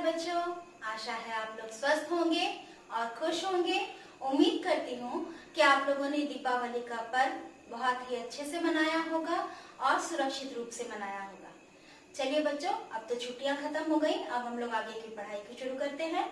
बच्चों, आशा है आप लोग स्वस्थ होंगे और खुश होंगे। उम्मीद करती हूँ कि आप लोगों ने दीपावली का पर्व बहुत ही अच्छे से मनाया होगा और सुरक्षित रूप से मनाया होगा। चलिए बच्चों, अब तो छुट्टियां खत्म हो गई, अब हम लोग आगे की पढ़ाई को शुरू करते हैं।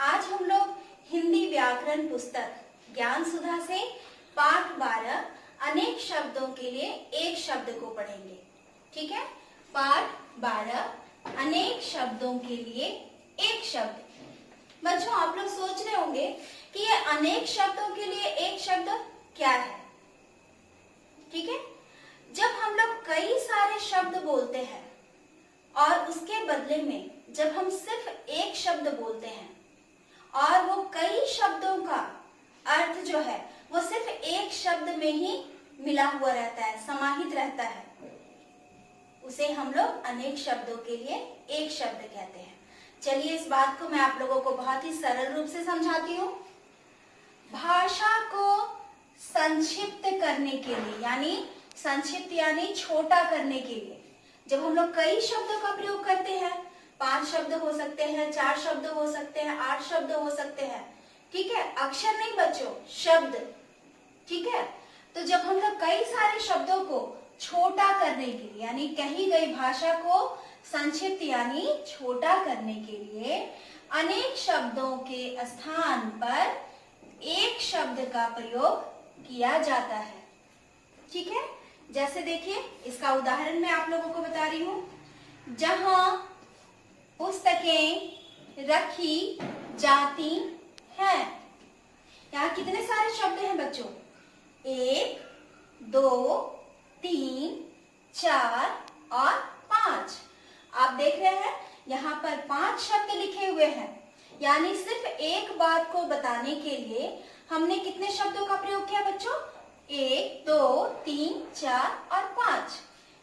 आज हम लोग हिंदी व्याकरण पुस्तक ज्ञान सुधा से पाठ 12 अनेक शब्दों के लिए एक शब्द को पढ़ेंगे। ठीक है, पाठ 12 अनेक शब्दों के लिए एक शब्द। बच्चों, आप लोग सोच रहे होंगे कि ये अनेक शब्दों के लिए एक शब्द क्या है। ठीक है, जब हम लोग कई सारे शब्द बोलते हैं और उसके बदले में जब हम सिर्फ एक शब्द बोलते हैं और वो कई शब्दों का अर्थ जो है वो सिर्फ एक शब्द में ही मिला हुआ रहता है, समाहित रहता है, उसे हम लोग अनेक शब्दों के लिए एक शब्द कहते हैं। चलिए इस बात को मैं आप लोगों को बहुत ही सरल रूप से समझाती हूँ। भाषा को संक्षिप्त करने के लिए, यानी संक्षिप्त यानी छोटा करने के लिए जब हम लोग कई शब्दों का प्रयोग करते हैं, 5 शब्द हो सकते हैं, 4 शब्द हो सकते हैं, 8 शब्द हो सकते हैं। ठीक है, अक्षर नहीं बच्चों, शब्द। ठीक है, तो जब हम लोग कई सारे शब्दों को छोटा करने के लिए, यानी कही गई भाषा को संक्षिप्त यानी छोटा करने के लिए अनेक शब्दों के स्थान पर एक शब्द का प्रयोग किया जाता है। ठीक है, जैसे देखिए इसका उदाहरण मैं आप लोगों को बता रही हूं। जहां पुस्तकें रखी जाती हैं, यहाँ कितने सारे शब्द हैं बच्चों? 1, 2, 3, 4 और 5। आप देख रहे हैं यहाँ पर 5 शब्द लिखे हुए हैं, यानी सिर्फ एक बात को बताने के लिए हमने कितने शब्दों का प्रयोग किया बच्चों? 1, 2, 3, 4 और 5।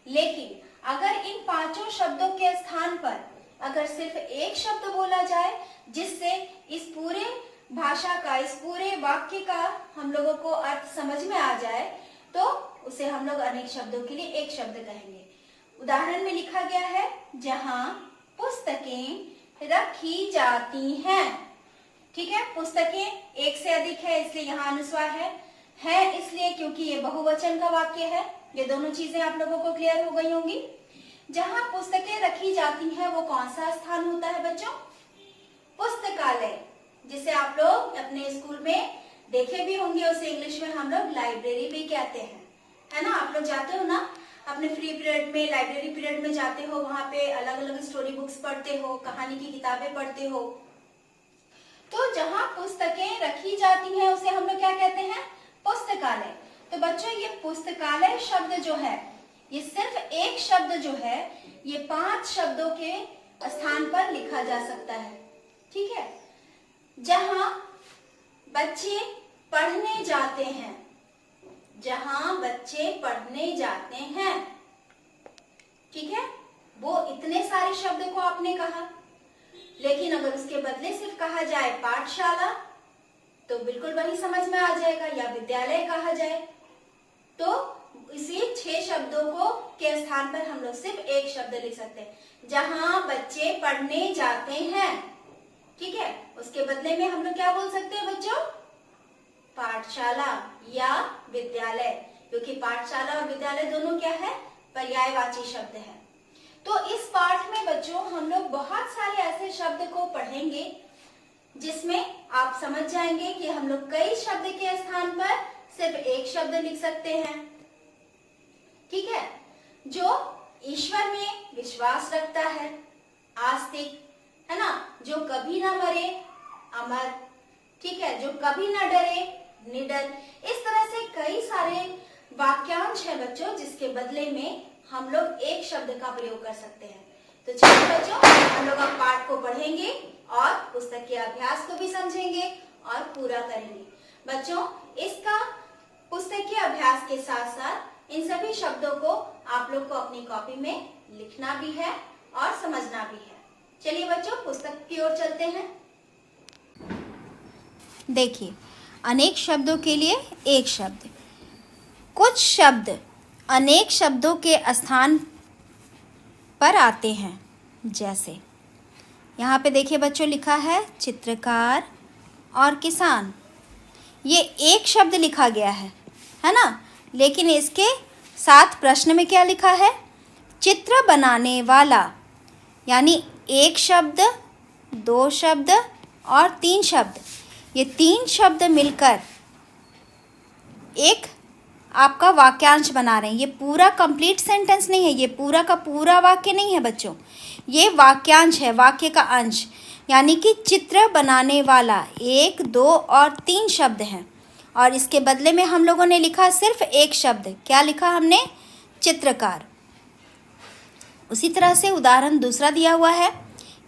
लेकिन अगर इन 5 शब्दों के स्थान पर अगर सिर्फ एक शब्द बोला जाए जिससे इस पूरे भाषा का, इस पूरे वाक्य का हम लोगों को अर्थ समझ में आ जाए, तो उसे हम लोग अनेक शब्दों के लिए एक शब्द कहेंगे। उदाहरण में लिखा गया है, जहां पुस्तकें रखी जाती हैं। ठीक है, पुस्तकें एक से अधिक है इसलिए यहाँ अनुस्वार है इसलिए क्योंकि ये बहुवचन का वाक्य है। ये दोनों चीजें आप लोगों को क्लियर हो गई होंगी। जहां पुस्तकें रखी जाती हैं वो कौन सा स्थान होता है बच्चों? पुस्तकालय, जिसे आप लोग अपने स्कूल में देखे भी होंगे, उसे इंग्लिश में हम लोग लाइब्रेरी भी कहते हैं, है ना। आप लोग जाते हो ना अपने फ्री पीरियड में, लाइब्रेरी पीरियड में जाते हो, वहां पे अलग अलग स्टोरी बुक्स पढ़ते हो, कहानी की किताबें पढ़ते हो। तो जहां पुस्तकें रखी जाती हैं उसे हम लोग क्या कहते हैं? पुस्तकालय। तो बच्चों, ये पुस्तकालय शब्द जो है, ये सिर्फ एक शब्द जो है ये 5 शब्दों के स्थान पर लिखा जा सकता है। ठीक है, जहां बच्चे पढ़ने जाते हैं, जहां बच्चे पढ़ने जाते हैं। ठीक है, वो इतने सारे शब्द को आपने कहा, लेकिन अगर उसके बदले सिर्फ कहा जाए पाठशाला तो बिल्कुल वही समझ में आ जाएगा, या विद्यालय कहा जाए तो इसी 6 शब्दों को के स्थान पर हम लोग सिर्फ एक शब्द लिख सकते हैं, जहां बच्चे पढ़ने जाते हैं। ठीक है, उसके बदले में हम लोग क्या बोल सकते हैं बच्चों? पाठशाला या विद्यालय, क्योंकि पाठशाला और विद्यालय दोनों क्या है? पर्यायवाची शब्द है। तो इस पाठ में बच्चों हम लोग बहुत सारे ऐसे शब्द को पढ़ेंगे जिसमें आप समझ जाएंगे कि हम लोग कई शब्द के स्थान पर सिर्फ एक शब्द लिख सकते हैं। ठीक है, जो ईश्वर में विश्वास रखता है, आस्तिक, है ना, जो कभी ना मरे, अमर। ठीक है, जो कभी ना डरे, निडर। इस तरह से कई सारे वाक्यांश है बच्चों जिसके बदले में हम लोग एक शब्द का प्रयोग कर सकते हैं। तो चलिए बच्चों, हम लोग अब पाठ को पढ़ेंगे और पुस्तक के अभ्यास को भी समझेंगे और पूरा करेंगे। बच्चों, इसका पुस्तक के अभ्यास के साथ साथ इन सभी शब्दों को आप लोग को अपनी कॉपी में लिखना भी है और समझना भी है। चलिए बच्चों, पुस्तक की ओर चलते हैं। देखिए, अनेक शब्दों के लिए एक शब्द। कुछ शब्द अनेक शब्दों के स्थान पर आते हैं, जैसे यहाँ पे देखिए बच्चों, लिखा है चित्रकार और किसान। ये एक शब्द लिखा गया है ना, लेकिन इसके साथ प्रश्न में क्या लिखा है? चित्र बनाने वाला। यानी एक शब्द, दो शब्द और तीन शब्द, ये तीन शब्द मिलकर एक आपका वाक्यांश बना रहे हैं। ये पूरा कंप्लीट सेंटेंस नहीं है, ये पूरा का पूरा वाक्य नहीं है बच्चों, ये वाक्यांश है, वाक्य का अंश। यानी कि चित्र बनाने वाला, एक, दो और तीन शब्द हैं, और इसके बदले में हम लोगों ने लिखा सिर्फ एक शब्द। क्या लिखा हमने? चित्रकार। उसी तरह से उदाहरण दूसरा दिया हुआ है,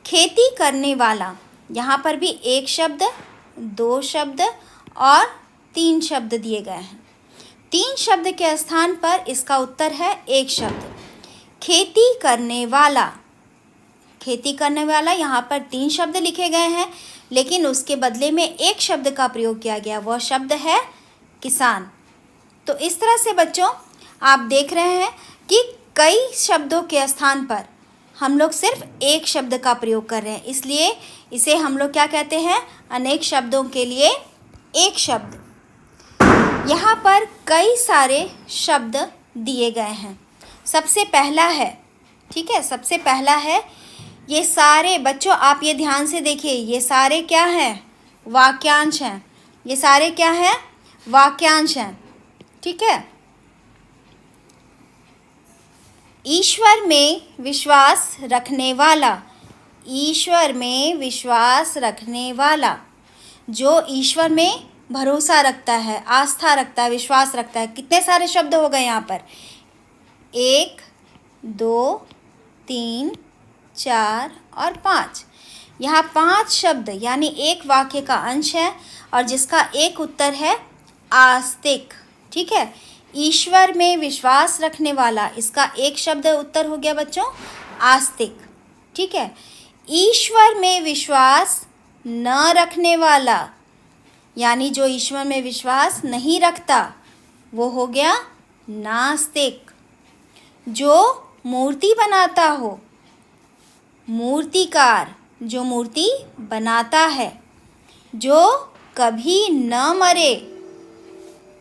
खेती करने वाला। यहाँ पर भी एक शब्द, दो शब्द और तीन शब्द दिए गए हैं। तीन शब्द के स्थान पर इसका उत्तर है एक शब्द। खेती करने वाला, खेती करने वाला, यहाँ पर तीन शब्द लिखे गए हैं, लेकिन उसके बदले में एक शब्द का प्रयोग किया गया, वह शब्द है किसान। तो इस तरह से बच्चों आप देख रहे हैं कि कई शब्दों के स्थान पर हम लोग सिर्फ एक शब्द का प्रयोग कर रहे हैं, इसलिए इसे हम लोग क्या कहते हैं? अनेक शब्दों के लिए एक शब्द। यहाँ पर कई सारे शब्द दिए गए हैं। सबसे पहला है, ठीक है, सबसे पहला है, ये सारे बच्चों आप ये ध्यान से देखिए, ये सारे क्या हैं? वाक्यांश हैं। ये सारे क्या हैं? वाक्यांश हैं, ठीक है। ईश्वर में विश्वास रखने वाला, ईश्वर में विश्वास रखने वाला, जो ईश्वर में भरोसा रखता है, आस्था रखता है, विश्वास रखता है। कितने सारे शब्द हो गए यहाँ पर? एक, दो, तीन, चार और पाँच। यहाँ पांच शब्द यानी एक वाक्य का अंश है, और जिसका एक उत्तर है आस्तिक, ठीक है। ईश्वर में विश्वास रखने वाला, इसका एक शब्द उत्तर हो गया बच्चों आस्तिक, ठीक है। ईश्वर में विश्वास न रखने वाला, यानी जो ईश्वर में विश्वास नहीं रखता, वो हो गया नास्तिक। जो मूर्ति बनाता हो, मूर्तिकार, जो मूर्ति बनाता है। जो कभी न मरे,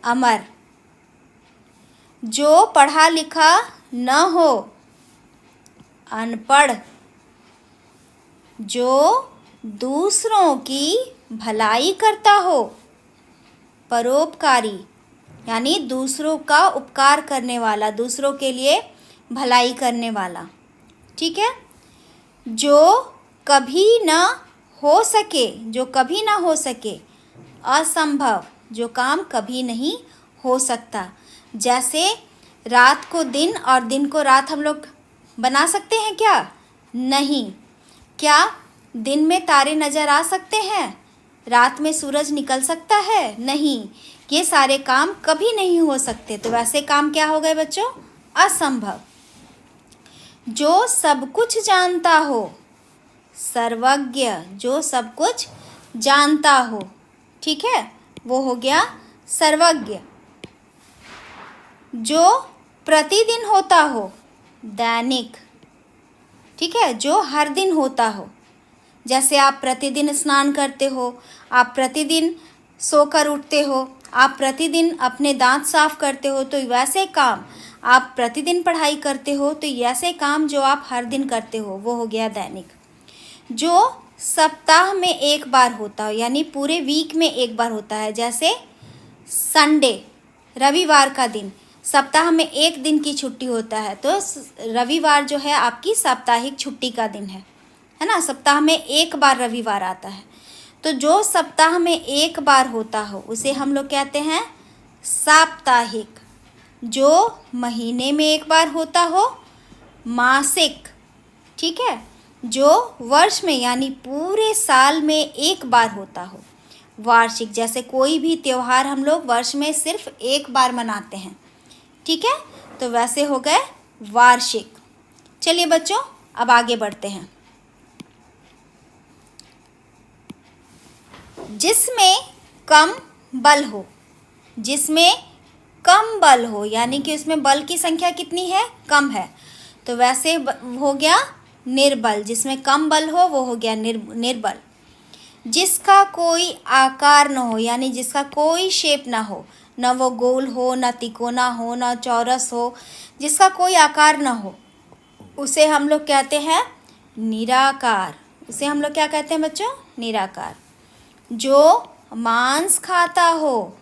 अमर। जो पढ़ा लिखा न हो, अनपढ़। जो दूसरों की भलाई करता हो, परोपकारी, यानी दूसरों का उपकार करने वाला, दूसरों के लिए भलाई करने वाला, ठीक है। जो कभी न हो सके, जो कभी ना हो सके, असंभव, जो काम कभी नहीं हो सकता। जैसे रात को दिन और दिन को रात हम लोग बना सकते हैं क्या? नहीं। क्या दिन में तारे नज़र आ सकते हैं? रात में सूरज निकल सकता है? नहीं। ये सारे काम कभी नहीं हो सकते। तो वैसे काम क्या हो गए बच्चों? असंभव। जो सब कुछ जानता हो, सर्वज्ञ, जो सब कुछ जानता हो, ठीक है, वो हो गया सर्वज्ञ। जो प्रतिदिन होता हो, दैनिक, ठीक है, जो हर दिन होता हो। जैसे आप प्रतिदिन स्नान करते हो, आप प्रतिदिन सोकर उठते हो, आप प्रतिदिन अपने दांत साफ करते हो, तो वैसे काम आप प्रतिदिन पढ़ाई करते हो, तो ऐसे काम जो आप हर दिन करते हो, वो हो गया दैनिक। जो सप्ताह में एक बार होता हो, यानी पूरे वीक में एक बार होता है, जैसे संडे, रविवार का दिन, सप्ताह में एक दिन की छुट्टी होता है, तो रविवार जो है आपकी साप्ताहिक छुट्टी का दिन है ना। सप्ताह में एक बार रविवार आता है, तो जो सप्ताह में एक बार होता हो उसे हम लोग कहते हैं साप्ताहिक। जो महीने में एक बार होता हो, मासिक, ठीक है। जो वर्ष में यानी पूरे साल में एक बार होता हो, वार्षिक। जैसे कोई भी त्यौहार हम लोग वर्ष में सिर्फ एक बार मनाते हैं, ठीक है, तो वैसे हो गए वार्षिक। चलिए बच्चों अब आगे बढ़ते हैं। जिसमें कम बल हो, जिसमें कम बल हो, यानी कि उसमें बल की संख्या कितनी है? कम है, तो वैसे हो गया निर्बल, जिसमें कम बल हो वो हो गया निर्बल। जिसका कोई आकार न हो, यानी जिसका कोई शेप ना हो, न वो गोल हो, न तिकोना हो, न चौरस हो, जिसका कोई आकार ना हो, उसे हम लोग कहते हैं निराकार। उसे हम लोग क्या कहते हैं बच्चों? निराकार। जो मांस खाता हो,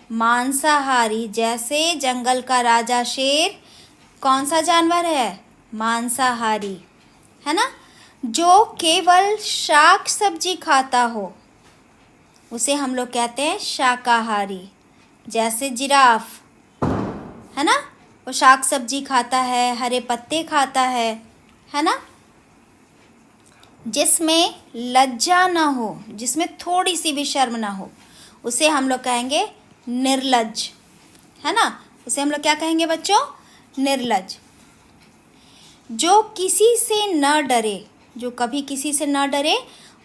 मांसाहारी, जैसे जंगल का राजा शेर कौन सा जानवर है? मांसाहारी, है ना। जो केवल शाक सब्जी खाता हो, उसे हम लोग कहते हैं शाकाहारी, जैसे जिराफ, है ना, वो शाक सब्जी खाता है, हरे पत्ते खाता है ना। जिसमें लज्जा ना हो, जिसमें थोड़ी सी भी शर्म ना हो, उसे हम लोग कहेंगे निर्लज्ज, है ना। उसे हम लोग क्या कहेंगे बच्चों? निर्लज्ज। जो किसी से न डरे, जो कभी किसी से न डरे,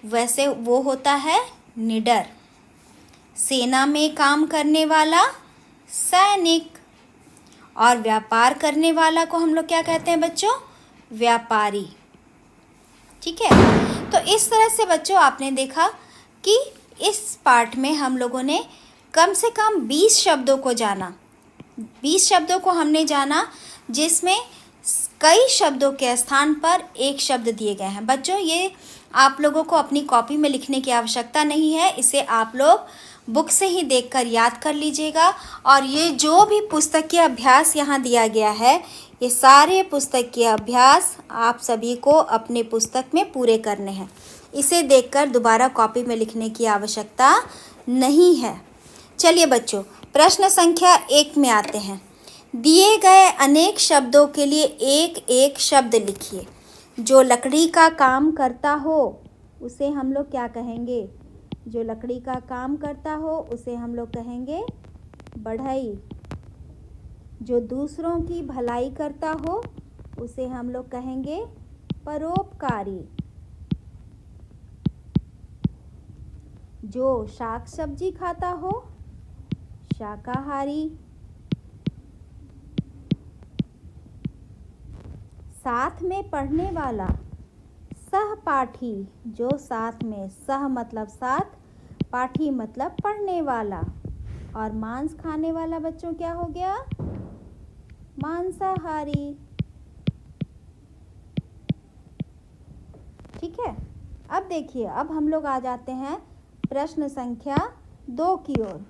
वैसे वो होता है निडर। सेना में काम करने वाला सैनिक, और व्यापार करने वाला को हम लोग क्या कहते हैं बच्चों? व्यापारी। ठीक है, तो इस तरह से बच्चों आपने देखा कि इस पाठ में हम लोगों ने कम से कम 20 शब्दों को जाना। 20 शब्दों को हमने जाना, जिसमें कई शब्दों के स्थान पर एक शब्द दिए गए हैं। बच्चों ये आप लोगों को अपनी कॉपी में लिखने की आवश्यकता नहीं है, इसे आप लोग बुक से ही देखकर याद कर लीजिएगा। और ये जो भी पुस्तकीय अभ्यास यहाँ दिया गया है, ये सारे पुस्तकीय अभ्यास आप सभी को अपने पुस्तक में पूरे करने हैं। इसे देखकर दोबारा कॉपी में लिखने की आवश्यकता नहीं है। चलिए बच्चों, प्रश्न संख्या 1 में आते हैं। दिए गए अनेक शब्दों के लिए एक एक शब्द लिखिए। जो लकड़ी का काम करता हो, उसे हम लोग क्या कहेंगे? जो लकड़ी का काम करता हो, उसे हम लोग कहेंगे बढ़ई। जो दूसरों की भलाई करता हो, उसे हम लोग कहेंगे परोपकारी। जो शाक सब्जी खाता हो, शाकाहारी। साथ में पढ़ने वाला सहपाठी, जो साथ में, सह मतलब साथ, पाठी मतलब पढ़ने वाला। और मांस खाने वाला बच्चों क्या हो गया? मांसाहारी। ठीक है, अब देखिए, अब हम लोग आ जाते हैं प्रश्न संख्या 2 की ओर।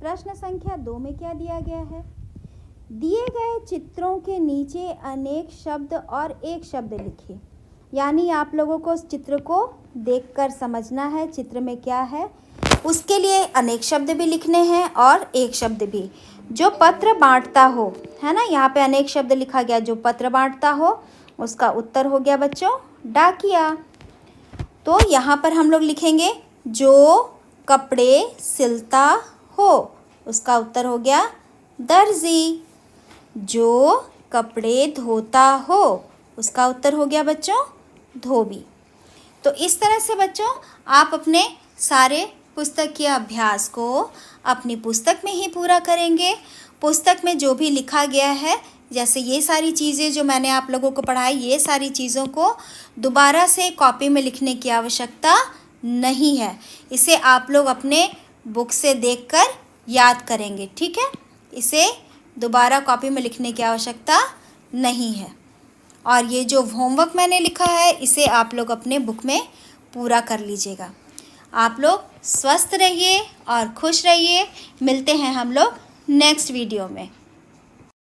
प्रश्न संख्या 2 में क्या दिया गया है? दिए गए चित्रों के नीचे अनेक शब्द और एक शब्द लिखिए। यानी आप लोगों को उस चित्र को देखकर समझना है चित्र में क्या है। उसके लिए अनेक शब्द भी लिखने हैं और एक शब्द भी। जो पत्र बांटता हो, है ना, यहाँ पे अनेक शब्द लिखा गया। जो पत्र बांटता हो, उसका उत्तर हो गया बच्चों डाकिया। तो यहाँ पर हम लोग लिखेंगे जो कपड़े सिलता हो, उसका उत्तर हो गया दर्जी। जो कपड़े धोता हो, उसका उत्तर हो गया बच्चों धोबी। तो इस तरह से बच्चों आप अपने सारे पुस्तकीय अभ्यास को अपनी पुस्तक में ही पूरा करेंगे। पुस्तक में जो भी लिखा गया है, जैसे ये सारी चीज़ें जो मैंने आप लोगों को पढ़ाई, ये सारी चीज़ों को दोबारा से कॉपी में लिखने की आवश्यकता नहीं है। इसे आप लोग अपने बुक से देखकर याद करेंगे। ठीक है, इसे दोबारा कॉपी में लिखने की आवश्यकता नहीं है। और ये जो होमवर्क मैंने लिखा है, इसे आप लोग अपने बुक में पूरा कर लीजिएगा। आप लोग स्वस्थ रहिए और खुश रहिए। मिलते हैं हम लोग नेक्स्ट वीडियो में।